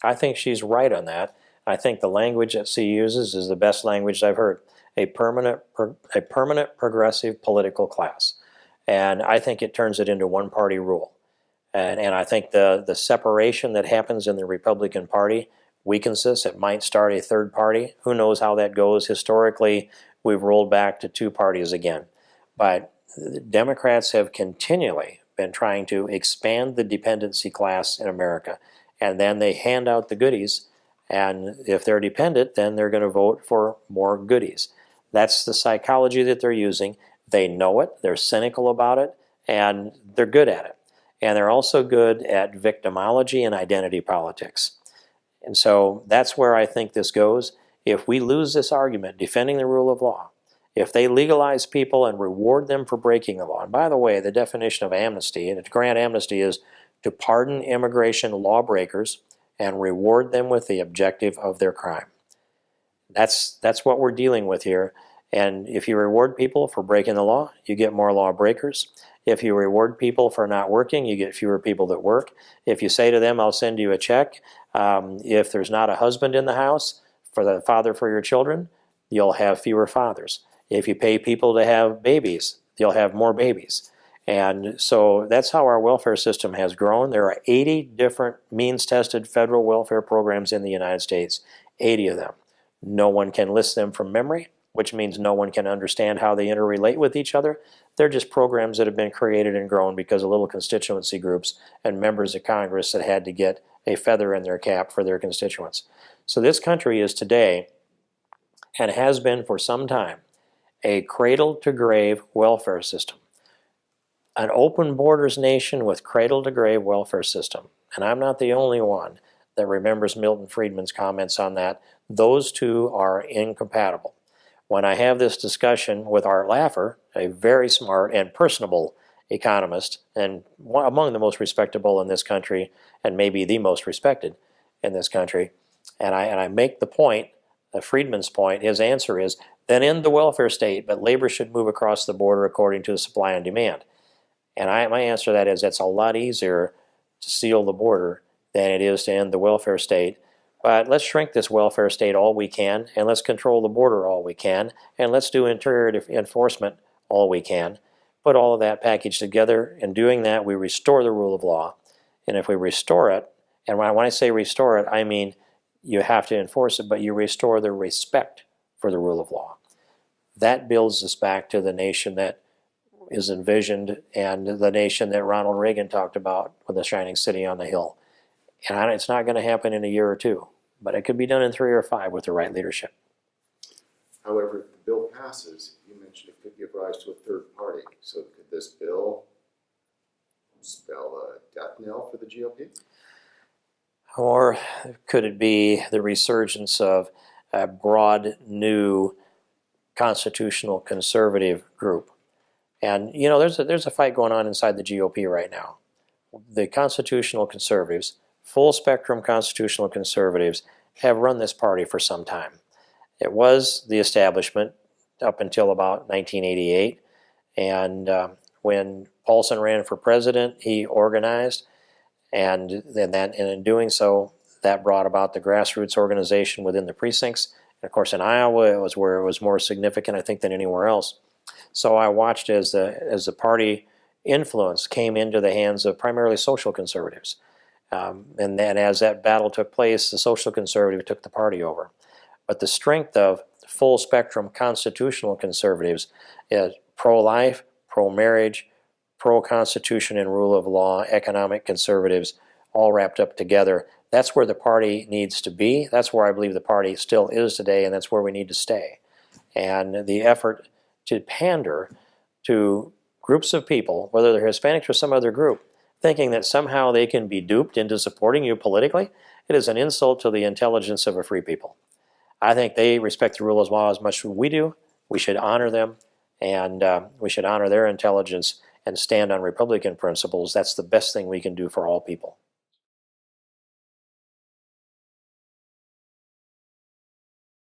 I think she's right on that. I think the language that she uses is the best language I've heard. A permanent progressive political class. And I think it turns it into one-party rule. And I think the separation that happens in the Republican Party weakens this. It might start a third party. Who knows how that goes? Historically, we've rolled back to two parties again. But the Democrats have continually been trying to expand the dependency class in America. And then they hand out the goodies. And if they're dependent, then they're going to vote for more goodies. That's the psychology that they're using. They know it, they're cynical about it, and they're good at it. And they're also good at victimology and identity politics. And so that's where I think this goes. If we lose this argument defending the rule of law, if they legalize people and reward them for breaking the law, and by the way, the definition of amnesty, and to grant amnesty is to pardon immigration lawbreakers and reward them with the objective of their crime. That's what we're dealing with here. And if you reward people for breaking the law, you get more lawbreakers. If you reward people for not working, you get fewer people that work. If you say to them, I'll send you a check, if there's not a husband in the house, for the father for your children, you'll have fewer fathers. If you pay people to have babies, you'll have more babies. And so that's how our welfare system has grown. There are 80 different means-tested federal welfare programs in the United States, 80 of them. No one can list them from memory, which means no one can understand how they interrelate with each other. They're just programs that have been created and grown because of little constituency groups and members of Congress that had to get a feather in their cap for their constituents. So this country is today, and has been for some time, a cradle-to-grave welfare system. An open borders nation with cradle-to-grave welfare system. And I'm not the only one that remembers Milton Friedman's comments on that. Those two are incompatible. When I have this discussion with Art Laffer, a very smart and personable economist, and among the most respectable in this country, and maybe the most respected in this country, and I make the point, Friedman's point, his answer is, then end the welfare state, but labor should move across the border according to the supply and demand. And my answer to that is it's a lot easier to seal the border than it is to end the welfare state. But let's shrink this welfare state all we can, and let's control the border all we can, and let's do interior enforcement all we can. Put all of that package together. In doing that, we restore the rule of law. And if we restore it, and when I say restore it, I mean you have to enforce it, but you restore the respect for the rule of law. That builds us back to the nation that is envisioned and the nation that Ronald Reagan talked about with the shining city on the hill. And it's not going to happen in a year or two, but it could be done in 3 or 5 with the right leadership. However, if the bill passes, you mentioned it could give rise to a third party. So could this bill spell a death knell for the GOP? Or could it be the resurgence of a broad new constitutional conservative group? And you know, there's a fight going on inside the GOP right now. The constitutional conservatives, full spectrum constitutional conservatives, have run this party for some time. It was the establishment up until about 1988, and when Paulson ran for president, he organized, and in doing so, that brought about the grassroots organization within the precincts. And of course, in Iowa, it was where it was more significant, I think, than anywhere else. So I watched as the party influence came into the hands of primarily social conservatives. And then as that battle took place, the social conservative took the party over. But the strength of full spectrum constitutional conservatives is pro-life, pro-marriage, pro-constitution and rule of law, economic conservatives, all wrapped up together. That's where the party needs to be. That's where I believe the party still is today, and that's where we need to stay. And the effort to pander to groups of people, whether they're Hispanics or some other group, thinking that somehow they can be duped into supporting you politically, it is an insult to the intelligence of a free people. I think they respect the rule of law as much as we do. We should honor them, and we should honor their intelligence and stand on Republican principles. That's the best thing we can do for all people.